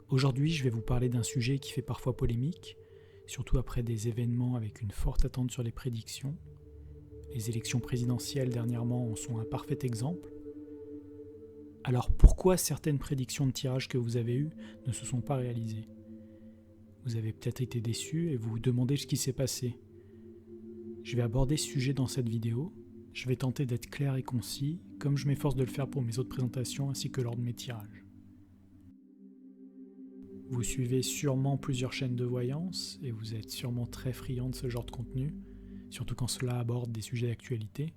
Aujourd'hui, je vais vous parler d'un sujet qui fait parfois polémique, surtout après des événements avec une forte attente sur les prédictions. Les élections présidentielles dernièrement en sont un parfait exemple. Alors pourquoi certaines prédictions de tirage que vous avez eues ne se sont pas réalisées? Vous avez peut-être été déçu et vous vous demandez ce qui s'est passé. Je vais aborder ce sujet dans cette vidéo. Je vais tenter d'être clair et concis, comme je m'efforce de le faire pour mes autres présentations ainsi que lors de mes tirages. Vous suivez sûrement plusieurs chaînes de voyance et vous êtes sûrement très friand de ce genre de contenu, surtout quand cela aborde des sujets d'actualité.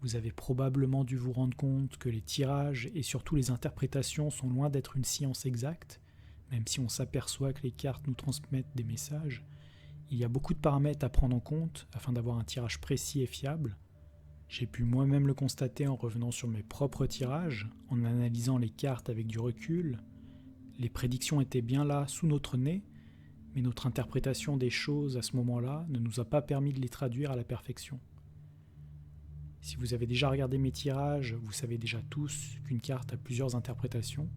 Vous avez probablement dû vous rendre compte que les tirages et surtout les interprétations sont loin d'être une science exacte, même si on s'aperçoit que les cartes nous transmettent des messages. Il y a beaucoup de paramètres à prendre en compte afin d'avoir un tirage précis et fiable. J'ai pu moi-même le constater en revenant sur mes propres tirages, en analysant les cartes avec du recul. Les prédictions étaient bien là, sous notre nez, mais notre interprétation des choses à ce moment-là ne nous a pas permis de les traduire à la perfection. Si vous avez déjà regardé mes tirages, vous savez déjà tous qu'une carte a plusieurs interprétations.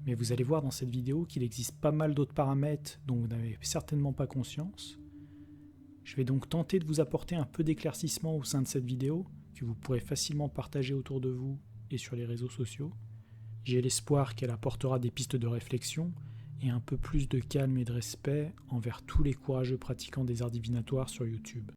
Mais vous allez voir dans cette vidéo qu'il existe pas mal d'autres paramètres dont vous n'avez certainement pas conscience. Je vais donc tenter de vous apporter un peu d'éclaircissement au sein de cette vidéo, que vous pourrez facilement partager autour de vous et sur les réseaux sociaux. J'ai l'espoir qu'elle apportera des pistes de réflexion et un peu plus de calme et de respect envers tous les courageux pratiquants des arts divinatoires sur YouTube.